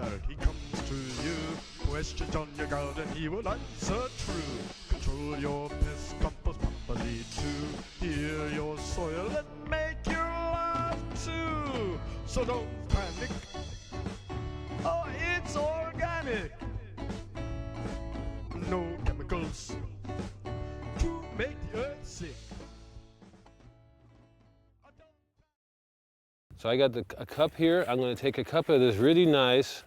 word. He comes to you, questions on your garden, he will answer true. Control your pest, compost properly to heal your soil and make you laugh too. So don't panic. Oh, it's organic. No chemicals to make the earth sick. So I got a cup here. I'm going to take a cup of this really nice,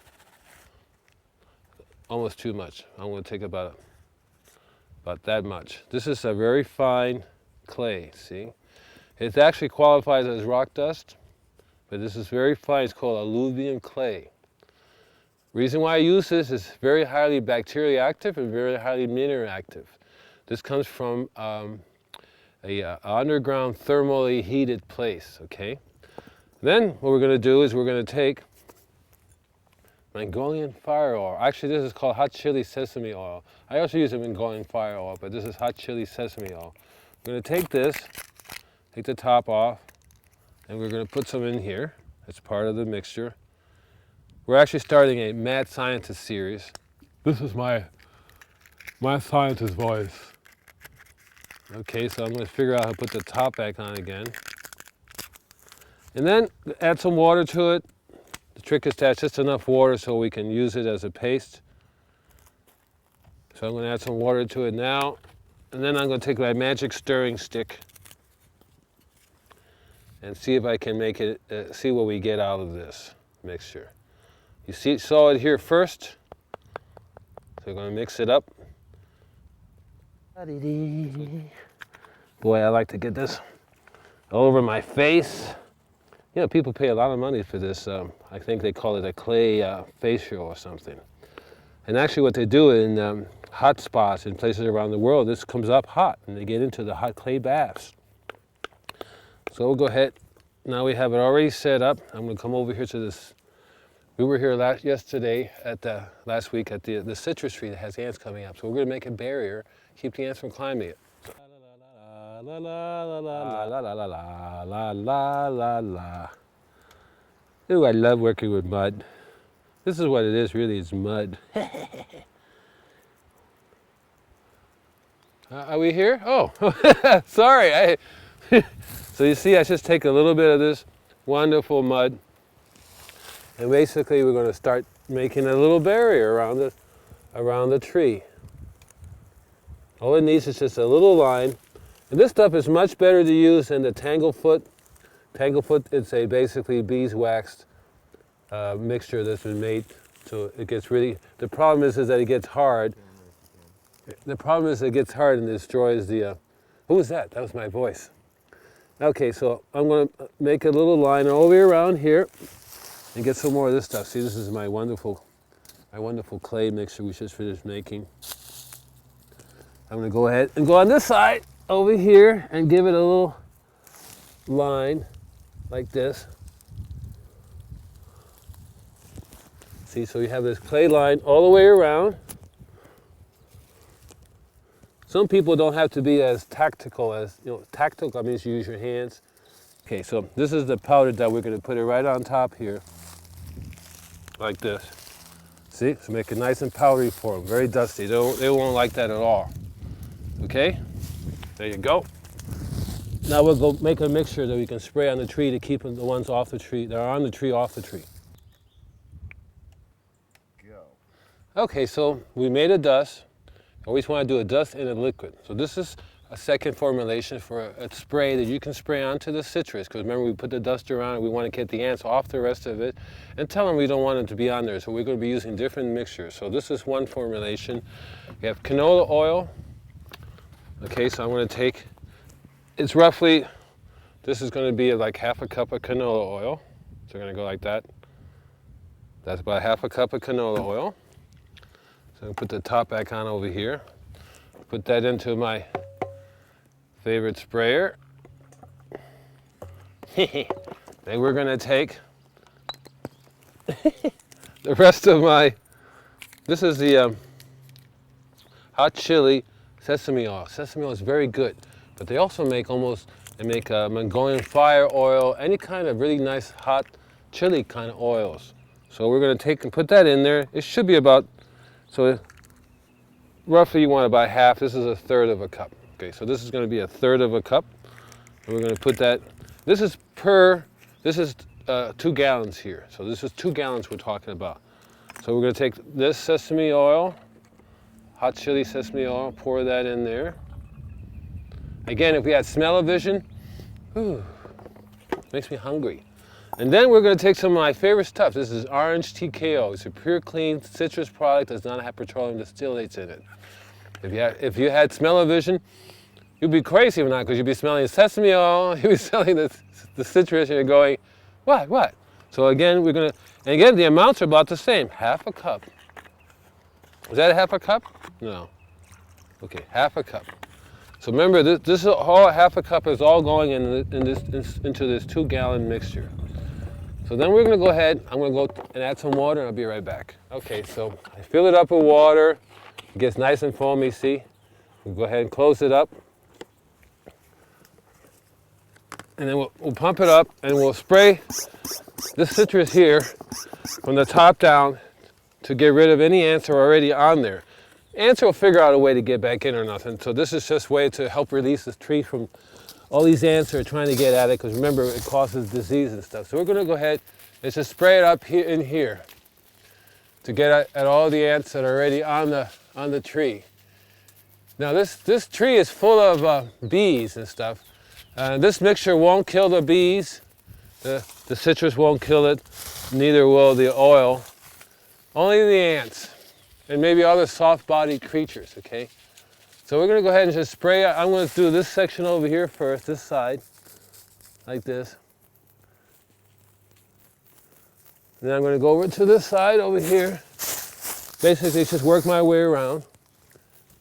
almost too much. I'm going to take about that much. This is a very fine clay, see? It actually qualifies as rock dust, but this is very fine. It's called alluvium clay. Reason why I use this is very highly bacterially active and very highly mineral active. This comes from a underground thermally heated place, okay? Then what we're going to do is we're going to take Mongolian fire oil. Actually, this is called hot chili sesame oil. I also use a Mongolian fire oil, but this is hot chili sesame oil. We're going to take this, take the top off, and we're going to put some in here as part of the mixture. We're actually starting a Mad Scientist series. This is my scientist voice. Okay, so I'm going to figure out how to put the top back on again. And then add some water to it. The trick is to add just enough water so we can use it as a paste. So I'm going to add some water to it now. And then I'm going to take my magic stirring stick and see if I can make it, see what we get out of this mixture. You saw it here first. So we're going to mix it up. Boy, I like to get this all over my face. You know, people pay a lot of money for this. I think they call it a clay facial or something. And actually what they do in hot spots in places around the world, this comes up hot and they get into the hot clay baths. So we'll go ahead. Now we have it already set up. I'm going to come over here to this. We were here last week at the citrus tree that has ants coming up. So we're going to make a barrier, keep the ants from climbing it. La la la la la la la la la la la la. Ooh, I love working with mud. This is what it is, really, it's mud. Are we here? Oh, sorry. So you see, I just take a little bit of this wonderful mud, and basically we're going to start making a little barrier around the tree. All it needs is just a little line. And this stuff is much better to use than the Tanglefoot. Tanglefoot, it's a basically beeswax mixture that's been made, so it gets really, the problem is that it gets hard. The problem is it gets hard and destroys the, who was that? That was my voice. Okay, so I'm going to make a little line all the way around here and get some more of this stuff. See, this is my wonderful clay mixture we just finished making. I'm going to go ahead and go on this side over here and give it a little line like this. See, so you have this clay line all the way around. Some people don't have to be as tactical as, tactical means you use your hands. Okay, so this is the powder that we're going to put it right on top here, like this. See, so make it nice and powdery for them, very dusty. They won't like that at all. Okay, there you go. Now we'll go make a mixture that we can spray on the tree to keep the ones off the tree, that are on the tree, off the tree. Go. Okay, so we made a dust. Always want to do a dust and a liquid. So this is a second formulation for a spray that you can spray onto the citrus, because remember we put the dust around and we want to get the ants off the rest of it, and tell them we don't want them to be on there, so we're going to be using different mixtures. So this is one formulation. We have canola oil. Okay, so I'm going to take, it's roughly, this is going to be like half a cup of canola oil. So we're going to go like that. That's about half a cup of canola oil. So I'm going to put the top back on over here. Put that into my favorite sprayer. Then we're going to take the rest of my, this is the hot chili sesame oil. Sesame oil is very good, but they also make Mongolian fire oil, any kind of really nice hot chili kind of oils. So we're going to take and put that in there. It should be about, so roughly you want about half. This is a third of a cup. Okay, so this is going to be a third of a cup. And we're going to put that, this is 2 gallons here. So this is 2 gallons we're talking about. So we're going to take this sesame oil, hot chili sesame oil, pour that in there. Again, if we had smell-o-vision, makes me hungry. And then we're going to take some of my favorite stuff. This is Orange TKO. It's a pure, clean citrus product that does not have petroleum distillates in it. If you had smell-o-vision, you'd be crazy or not, because you'd be smelling sesame oil, you'd be smelling the citrus, and you're going, what? So again, we're going to, and again, the amounts are about the same. Half a cup. Is that a half a cup? No. Okay, half a cup. So remember, this is all half a cup is all going into this 2 gallon mixture. So then we're going to go ahead, I'm going to go and add some water, and I'll be right back. Okay, so I fill it up with water. It gets nice and foamy, see? We'll go ahead and close it up. And then we'll pump it up, and we'll spray this citrus here from the top down to get rid of any ants that are already on there. Ants will figure out a way to get back in or nothing. So this is just a way to help release this tree from all these ants that are trying to get at it, because remember, it causes disease and stuff. So we're going to go ahead and just spray it up here in here to get at all the ants that are already on the tree. Now this tree is full of bees and stuff. This mixture won't kill the bees. The citrus won't kill it. Neither will the oil. Only the ants and maybe other soft-bodied creatures, okay? So we're going to go ahead and just spray it. I'm going to do this section over here first, this side, like this. And then I'm going to go over to this side over here. Basically, just work my way around.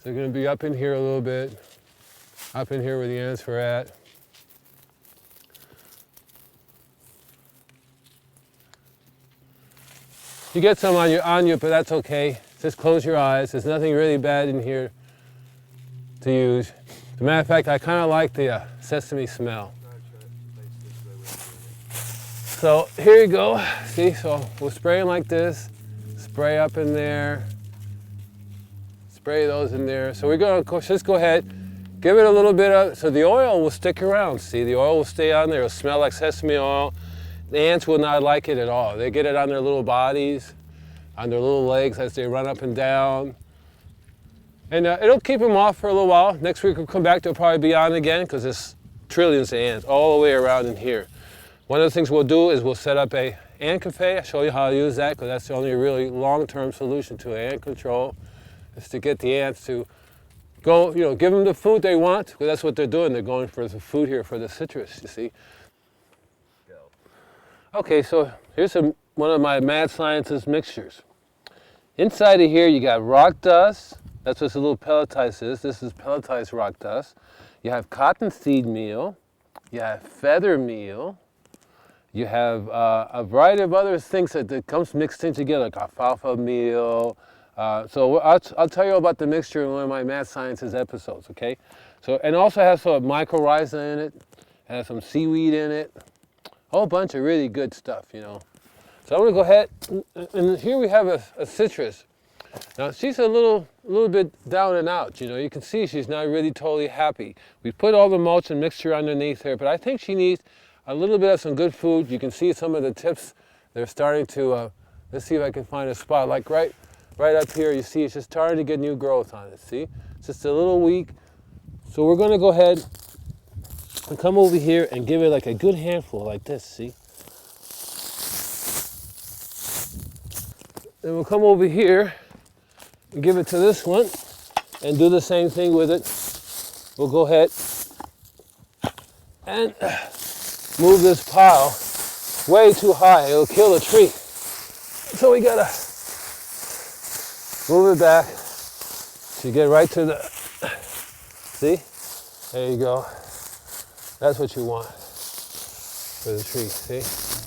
So I'm going to be up in here a little bit, up in here where the ants are at. You get some on you, but that's okay. Just close your eyes. There's nothing really bad in here to use. As a matter of fact, I kind of like the sesame smell. So here you go. See, so we'll spray them like this. Spray up in there. Spray those in there. So we're going to just go ahead, give it a little bit of, so the oil will stick around. See, the oil will stay on there. It'll smell like sesame oil. The ants will not like it at all. They get it on their little bodies, on their little legs as they run up and down. And it'll keep them off for a little while. Next week we'll come back, they'll probably be on again, because there's trillions of ants all the way around in here. One of the things we'll do is we'll set up a ant cafe. I'll show you how to use that, because that's the only really long-term solution to ant control, is to get the ants to go, give them the food they want, because that's what they're doing. They're going for the food here for the citrus, you see. Okay, so here's one of my mad scientist mixtures. Inside of here you got rock dust. That's what this little pelletized is. This is pelletized rock dust. You have cottonseed meal. You have feather meal. You have a variety of other things that comes mixed in together, like alfalfa meal. So I'll tell you about the mixture in one of my mad scientist episodes, okay? So, and also has some mycorrhiza in it. It has some seaweed in it. A whole bunch of really good stuff, So I'm going to go ahead, and here we have a citrus. Now she's a little bit down and out, You can see she's not really totally happy. We put all the mulch and mixture underneath her, but I think she needs a little bit of some good food. You can see some of the tips. They're starting to, let's see if I can find a spot. Like right up here, you see it's just starting to get new growth on it, see? It's just a little weak. So we're going to go ahead and come over here and give it like a good handful like this, see? Then we'll come over here and give it to this one and do the same thing with it. We'll go ahead and move this pile way too high. It'll kill the tree. So we gotta move it back so you get right to the, see? There you go. That's what you want for the tree, see?